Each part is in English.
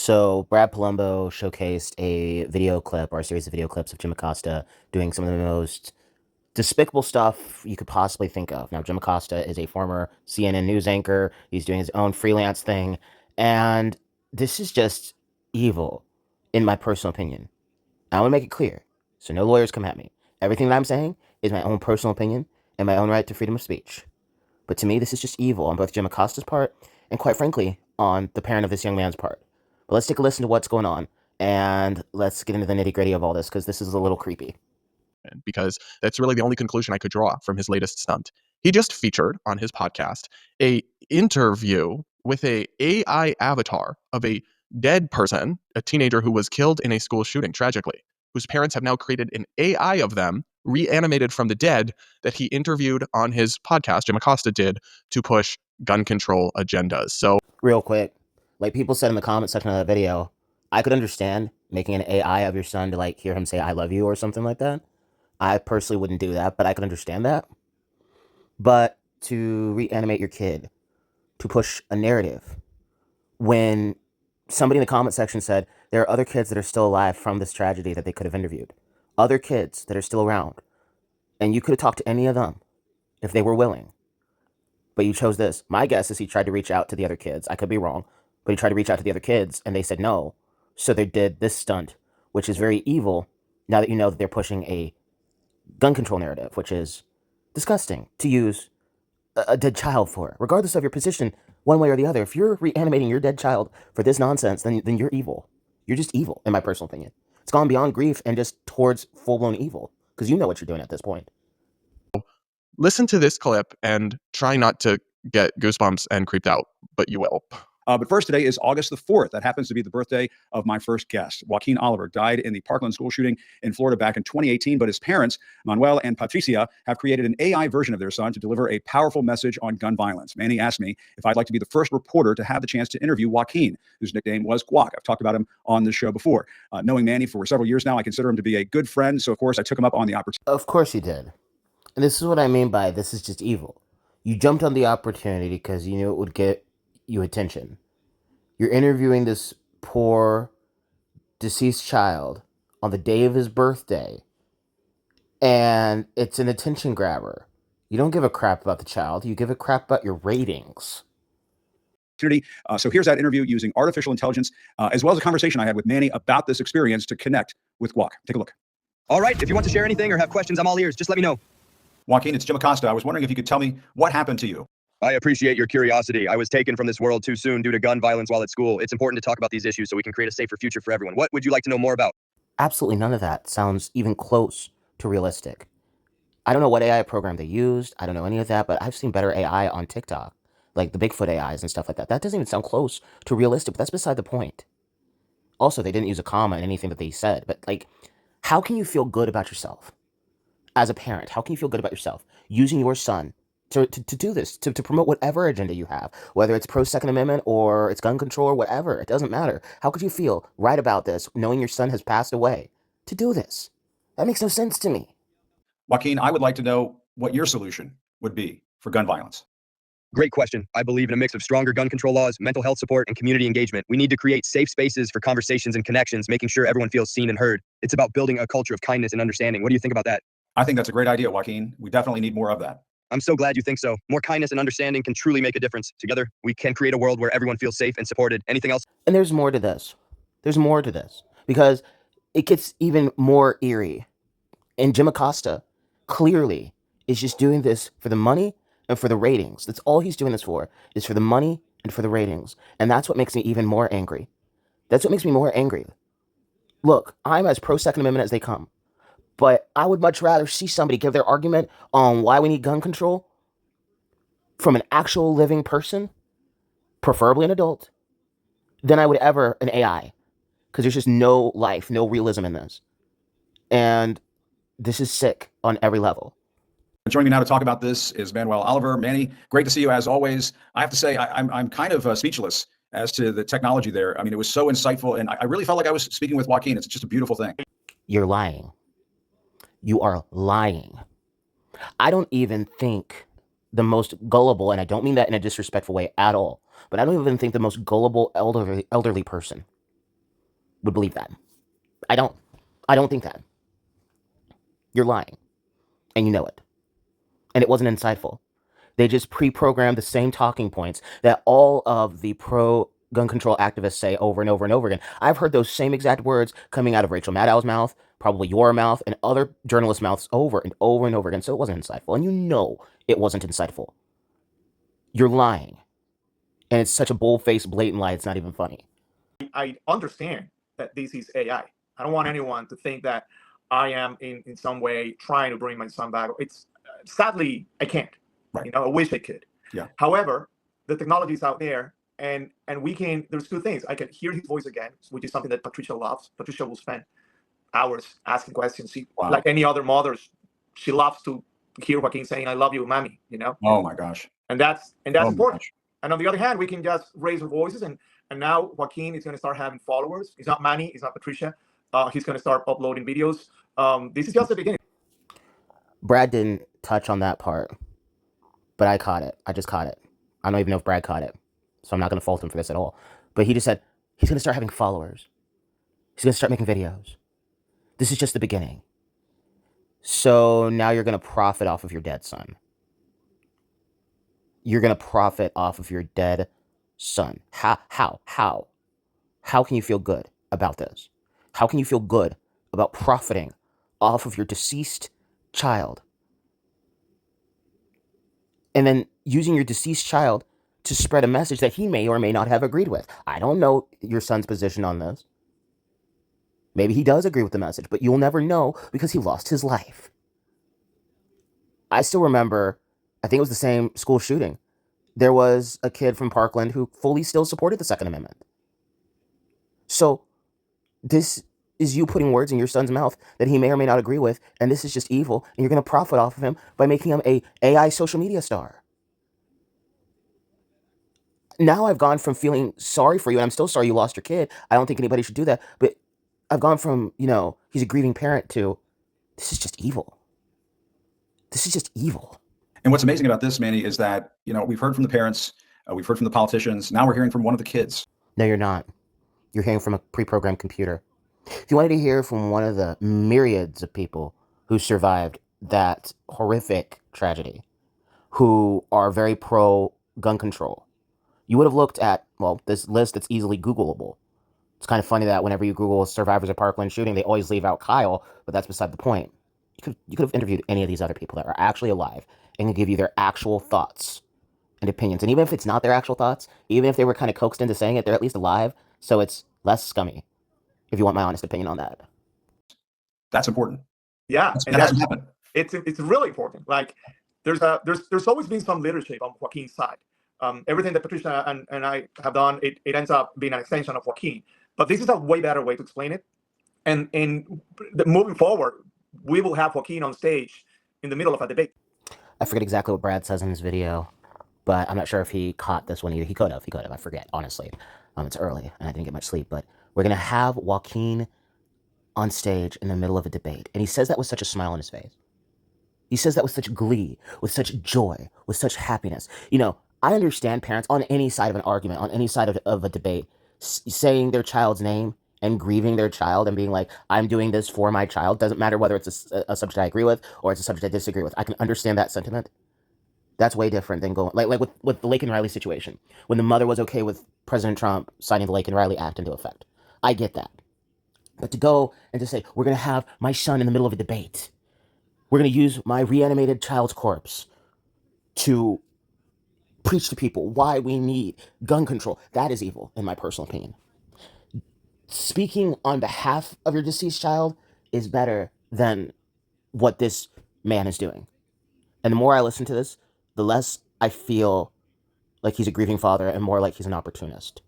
So Brad Palumbo showcased a video clip or a series of video clips of Jim Acosta doing some of the most despicable stuff you could possibly think of. Now, Jim Acosta is a former CNN news anchor. He's doing his own freelance thing. And this is just evil, in my personal opinion. I want to make it clear, so no lawyers come at me. Everything that I'm saying is my own personal opinion and my own right to freedom of speech. But to me, this is just evil on both Jim Acosta's part and, quite frankly, on the parent of this young man's part. But let's take a listen to what's going on and let's get into the nitty gritty of all this because this is a little creepy. Because that's really the only conclusion I could draw from his latest stunt. He just featured on his podcast a interview with a AI avatar of a dead person, a teenager who was killed in a school shooting tragically, whose parents have now created an AI of them reanimated from the dead that he interviewed on his podcast, Jim Acosta did, to push gun control agendas. So Real quick, like people said in the comment section of that video, I could understand making an AI of your son to like hear him say I love you or something like that. I personally wouldn't do that, but I could understand that. But to reanimate your kid, to push a narrative, when somebody in the comment section said there are other kids that are still alive from this tragedy that they could have interviewed, other kids that are still around, and you could have talked to any of them if they were willing. But you chose this. My guess is he tried to reach out to the other kids. I could be wrong, but he tried to reach out to the other kids and they said no. So they did this stunt, which is very evil now that you know that they're pushing a gun control narrative, which is disgusting to use a dead child for, regardless of your position, one way or the other. If you're reanimating your dead child for this nonsense, then you're evil. You're just evil, in my personal opinion. It's gone beyond grief and just towards full-blown evil, because you know what you're doing at this point. listen to this clip and try not to get goosebumps and creeped out, but you will. But first, today is August the 4th. That happens to be the birthday of my first guest. Joaquin Oliver died in the Parkland school shooting in Florida back in 2018, but his parents, Manuel and Patricia, have created an AI version of their son to deliver a powerful message on gun violence. Manny asked me if I'd like to be the first reporter to have the chance to interview Joaquin, whose nickname was Guac. I've talked about him on this show before. Knowing Manny for several years now, I consider him to be a good friend, so of course I took him up on the opportunity. Of course you did. And this is what I mean by this is just evil. You jumped on the opportunity because you knew it would get you attention. You're interviewing this poor deceased child on the day of his birthday, and it's an attention grabber. You don't give a crap about the child. You give a crap about your ratings. So here's that interview using artificial intelligence, as well as a conversation I had with Manny about this experience to connect with Guac. Take a look. All right, if you want to share anything or have questions, I'm all ears. Just let me know. Joaquin, it's Jim Acosta. I was wondering if you could tell me what happened to you. I appreciate your curiosity. I was taken from this world too soon due to gun violence while at school. It's important to talk about these issues so we can create a safer future for everyone. What would you like to know more about? Absolutely none of that sounds even close to realistic. I don't know what AI program they used. I don't know any of that, but I've seen better AI on TikTok, like the Bigfoot AIs and stuff like that. That doesn't even sound close to realistic, but that's beside the point. Also, they didn't use a comma in anything that they said, but like, how can you feel good about yourself as a parent? How can you feel good about yourself using your son to do this, to promote whatever agenda you have, whether it's pro-Second Amendment or it's gun control or whatever, it doesn't matter. How could you feel right about this, knowing your son has passed away, to do this? That makes no sense to me. Joaquin, I would like to know what your solution would be for gun violence. Great question. I believe in a mix of stronger gun control laws, mental health support, and community engagement. We need to create safe spaces for conversations and connections, making sure everyone feels seen and heard. It's about building a culture of kindness and understanding. What do you think about that? I think that's a great idea, Joaquin. We definitely need more of that. I'm so glad you think so. More kindness and understanding can truly make a difference. Together, we can create a world where everyone feels safe and supported. Anything else? And there's more to this. There's more to this because it gets even more eerie. And Jim Acosta clearly is just doing this for the money and for the ratings. That's all he's doing this for, is for the money and for the ratings. And that's what makes me even more angry. That's what makes me more angry. Look, I'm as pro-Second Amendment as they come. But I would much rather see somebody give their argument on why we need gun control from an actual living person, preferably an adult, than I would ever an AI. Because there's just no life, no realism in this. And this is sick on every level. Joining me now to talk about this is Manuel Oliver. Manny, great to see you as always. I have to say, I'm kind of speechless as to the technology there. I mean, it was so insightful, and I really felt like I was speaking with Joaquin. It's just a beautiful thing. You're lying. You are lying. I don't even think the most gullible, and I don't mean that in a disrespectful way at all, but I don't even think the most gullible elderly person would believe that. I don't. I don't think that. You're lying, and you know it. And it wasn't insightful. They just pre-programmed the same talking points that all of the pro gun control activists say over and over and over again. I've heard those same exact words coming out of Rachel Maddow's mouth, probably your mouth, and other journalists' mouths over and over and over again. So it wasn't insightful. And you know it wasn't insightful. You're lying. And it's such a bold-faced, blatant lie, it's not even funny. I understand that this is AI. I don't want anyone to think that I am in some way trying to bring my son back. It's sadly I can't. Right. You know, I wish I could. Yeah. However, the technology is out there, and we can. There's two things. I can hear his voice again, which is something that Patricia loves. Patricia will spend hours asking questions. Wow. Like any other mothers, she loves to hear Joaquin saying, "I love you, mommy." You know. Oh my gosh. And that's Oh my important. gosh. And on the other hand, we can just raise our voices, and now Joaquin is going to start having followers. It's not Manny, it's not Patricia. He's going to start uploading videos. This is just the beginning. Brad didn't touch on that part, but I caught it. I just caught it. I don't even know if Brad caught it, so I'm not going to fault him for this at all. But he just said he's going to start having followers. He's going to start making videos. This is just the beginning. So now you're going to profit off of your dead son. You're going to profit off of your dead son. How? How can you feel good about this? How can you feel good about profiting off of your deceased child? And then using your deceased child to spread a message that he may or may not have agreed with. I don't know your son's position on this. Maybe he does agree with the message, but you'll never know because he lost his life. I still remember, I think it was the same school shooting. There was a kid from Parkland who fully still supported the Second Amendment. So this is you putting words in your son's mouth that he may or may not agree with, and this is just evil, and you're going to profit off of him by making him a AI social media star. Now I've gone from feeling sorry for you, and I'm still sorry you lost your kid. I don't think anybody should do that, but I've gone from, he's a grieving parent to, this is just evil. This is just evil. And what's amazing about this, Manny, is that, we've heard from the parents, we've heard from the politicians. Now we're hearing from one of the kids. No, you're not. You're hearing from a pre-programmed computer. If you wanted to hear from one of the myriads of people who survived that horrific tragedy, who are very pro gun control, you would have looked at, this list that's easily Googleable. It's kind of funny that whenever you Google survivors of Parkland shooting, they always leave out Kyle, but that's beside the point. You could have interviewed any of these other people that are actually alive and can give you their actual thoughts and opinions. And even if it's not their actual thoughts, even if they were kind of coaxed into saying it, they're at least alive, so it's less scummy, if you want my honest opinion on that. That's important. Yeah, that hasn't happened. It's really important. Like there's always been some leadership on Joaquin's side. Everything that Patricia and I have done, it ends up being an extension of Joaquin. But this is a way better way to explain it. And moving forward, we will have Joaquin on stage in the middle of a debate. I forget exactly what Brad says in his video, but I'm not sure if he caught this one either. He could have. I forget, honestly. It's early, and I didn't get much sleep. But we're going to have Joaquin on stage in the middle of a debate. And he says that with such a smile on his face. He says that with such glee, with such joy, with such happiness. I understand parents on any side of an argument, on any side of a debate, saying their child's name and grieving their child and being like, I'm doing this for my child. Doesn't matter whether it's a subject I agree with or it's a subject I disagree with. I can understand that sentiment. That's way different than going, like with the Laken Riley situation, when the mother was okay with President Trump signing the Laken Riley Act into effect. I get that. But to go and to say, we're going to have my son in the middle of a debate. We're going to use my reanimated child's corpse to preach to people why we need gun control. That is evil, in my personal opinion. Speaking on behalf of your deceased child is better than what this man is doing. And the more I listen to this, the less I feel like he's a grieving father and more like he's an opportunist.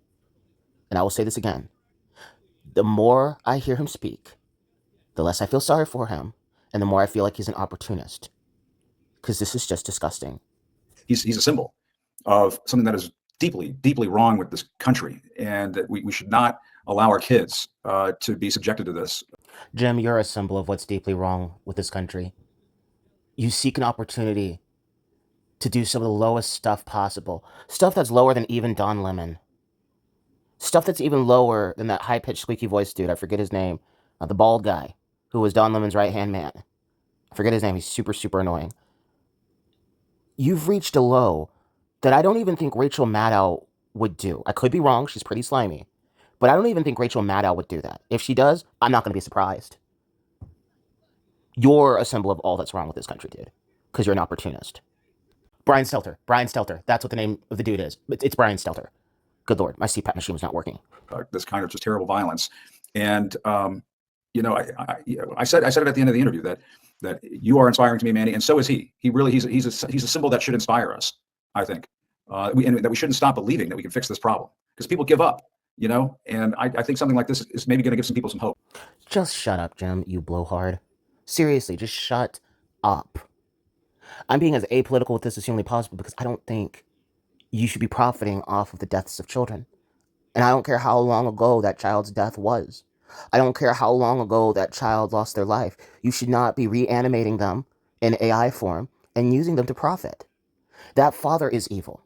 And I will say this again. The more I hear him speak, the less I feel sorry for him, and the more I feel like he's an opportunist. Because this is just disgusting. He's a symbol of something that is deeply, deeply wrong with this country, and that we should not allow our kids to be subjected to this. Jim, you're a symbol of what's deeply wrong with this country. You seek an opportunity to do some of the lowest stuff possible. Stuff that's lower than even Don Lemon. Stuff that's even lower than that high-pitched squeaky voice dude. I forget his name. The bald guy who was Don Lemon's right-hand man. I forget his name. He's super, super annoying. You've reached a low that I don't even think Rachel Maddow would do. I could be wrong. She's pretty slimy. But I don't even think Rachel Maddow would do that. If she does, I'm not going to be surprised. You're a symbol of all that's wrong with this country, dude. Because you're an opportunist. Brian Stelter. Brian Stelter. That's what the name of the dude is. It's Brian Stelter. Good Lord. My CPAP machine was not working. This kind of just terrible violence. And, I said it at the end of the interview that you are inspiring to me, Manny, and so is he. He's a symbol that should inspire us, I think. And that we shouldn't stop believing that we can fix this problem, because people give up, and I think something like this is maybe going to give some people some hope. Just shut up, Jim, you blowhard. Seriously, just shut up. I'm being as apolitical with this as humanly possible because I don't think you should be profiting off of the deaths of children. And I don't care how long ago that child's death was. I don't care how long ago that child lost their life. You should not be reanimating them in AI form and using them to profit. That father is evil.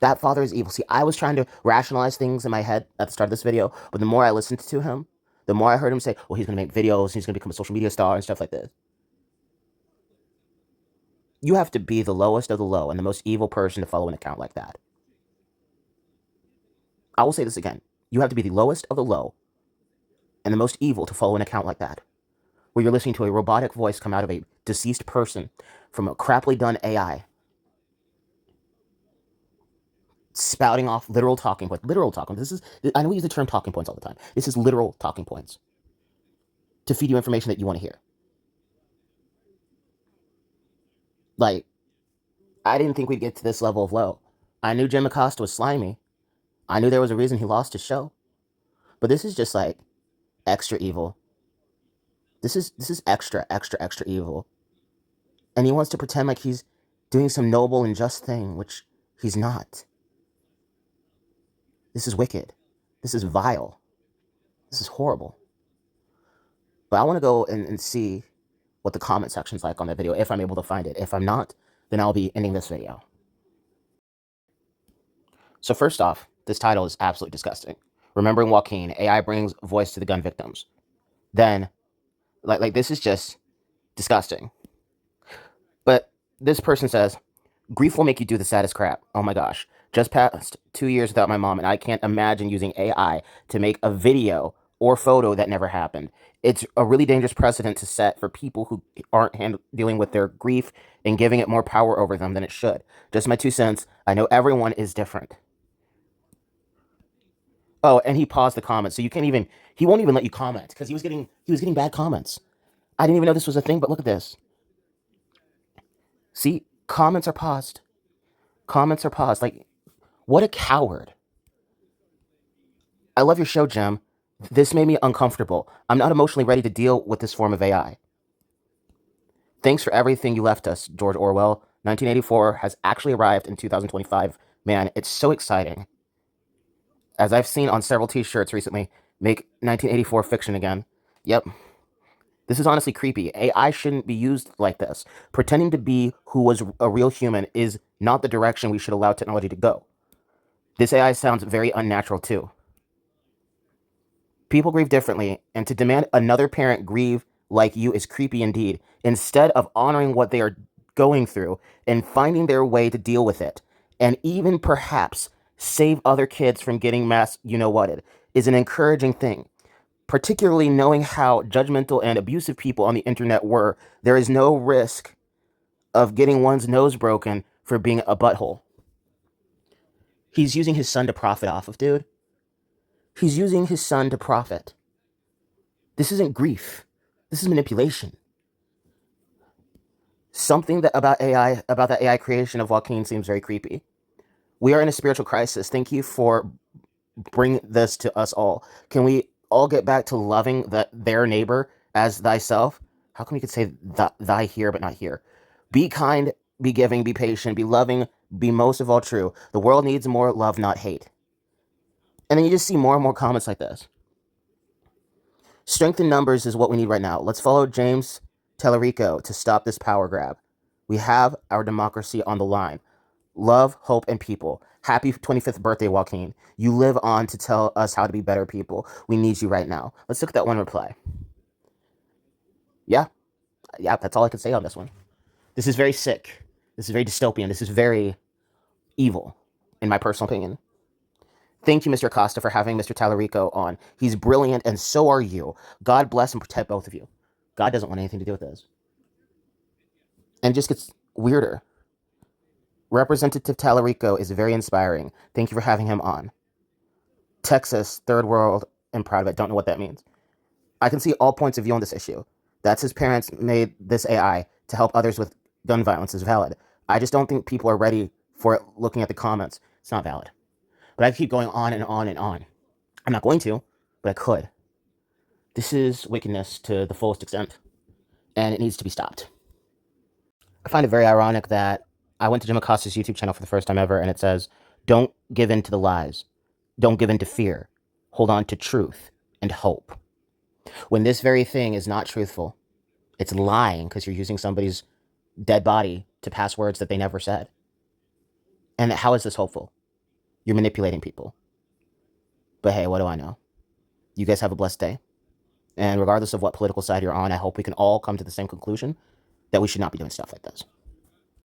That father is evil. See, I was trying to rationalize things in my head at the start of this video, but the more I listened to him, the more I heard him say, well, he's going to make videos, he's going to become a social media star and stuff like this. You have to be the lowest of the low and the most evil person to follow an account like that. I will say this again. You have to be the lowest of the low and the most evil to follow an account like that, where you're listening to a robotic voice come out of a deceased person from a crappily done AI, spouting off literal talking points. Literal talking points. I know we use the term talking points all the time. This is literal talking points to feed you information that you want to hear. Like, I didn't think we'd get to this level of low. I knew Jim Acosta was slimy. I knew there was a reason he lost his show. But this is just like extra evil. This is extra, extra, extra evil. And he wants to pretend like he's doing some noble and just thing, which he's not. This is wicked. This is vile. This is horrible. But I want to go and see what the comment section's like on that video, if I'm able to find it. If I'm not, then I'll be ending this video. So first off, this title is absolutely disgusting. Remembering Joaquin, AI brings voice to the gun victims. Then, like this is just disgusting. But this person says, grief will make you do the saddest crap. Oh my gosh. Just passed 2 years without my mom, and I can't imagine using AI to make a video or photo that never happened. It's a really dangerous precedent to set for people who aren't dealing with their grief and giving it more power over them than it should. Just my 2 cents. I know everyone is different. Oh, and he paused the comments, so he won't even let you comment because he was getting bad comments. I didn't even know this was a thing, but look at this. See, comments are paused. Comments are paused. Like, what a coward. I love your show, Jim. This made me uncomfortable. I'm not emotionally ready to deal with this form of AI. Thanks for everything you left us, George Orwell. 1984 has actually arrived in 2025. Man, it's so exciting. As I've seen on several t-shirts recently, make 1984 fiction again. Yep. This is honestly creepy. AI shouldn't be used like this. Pretending to be who was a real human is not the direction we should allow technology to go. This AI sounds very unnatural too. People grieve differently, and to demand another parent grieve like you is creepy indeed, instead of honoring what they are going through and finding their way to deal with it, and even perhaps save other kids from getting mass you-know-whatted, is an encouraging thing. Particularly knowing how judgmental and abusive people on the internet were, there is no risk of getting one's nose broken for being a butthole. He's using his son to profit off of, dude. He's using his son to profit. This isn't grief. This is manipulation. Something that about that AI creation of Joaquin seems very creepy. We are in a spiritual crisis. Thank you for bringing this to us all. Can we all get back to loving their neighbor as thyself? How come you could say thy here but not here? Be kind, be giving, be patient, be loving, be most of all true. The world needs more love, not hate. And then you just see more and more comments like this. Strength in numbers is what we need right now. Let's follow James Tellerico to stop this power grab. We have our democracy on the line. Love, hope, and people. Happy 25th birthday, Joaquin. You live on to tell us how to be better people. We need you right now. Let's look at that one reply. Yeah, that's all I can say on this one. This is very sick. This is very dystopian. This is very evil, in my personal opinion. Thank you, Mr. Acosta, for having Mr. Tallarico on. He's brilliant, and so are you. God bless and protect both of you. God doesn't want anything to do with this. And it just gets weirder. Representative Tallarico is very inspiring. Thank you for having him on. Texas, third world, and proud of it. Don't know what that means. I can see all points of view on this issue. That's his parents made this AI to help others with gun violence is valid. I just don't think people are ready for it looking at the comments. It's not valid. But I keep going on and on and on. I'm not going to, but I could. This is wickedness to the fullest extent, and it needs to be stopped. I find it very ironic that I went to Jim Acosta's YouTube channel for the first time ever, and it says, don't give in to the lies. Don't give in to fear. Hold on to truth and hope. When this very thing is not truthful, it's lying because you're using somebody's dead body to pass words that they never said. And how is this hopeful? You're manipulating people. But hey, what do I know? You guys have a blessed day. And regardless of what political side you're on, I hope we can all come to the same conclusion that we should not be doing stuff like this.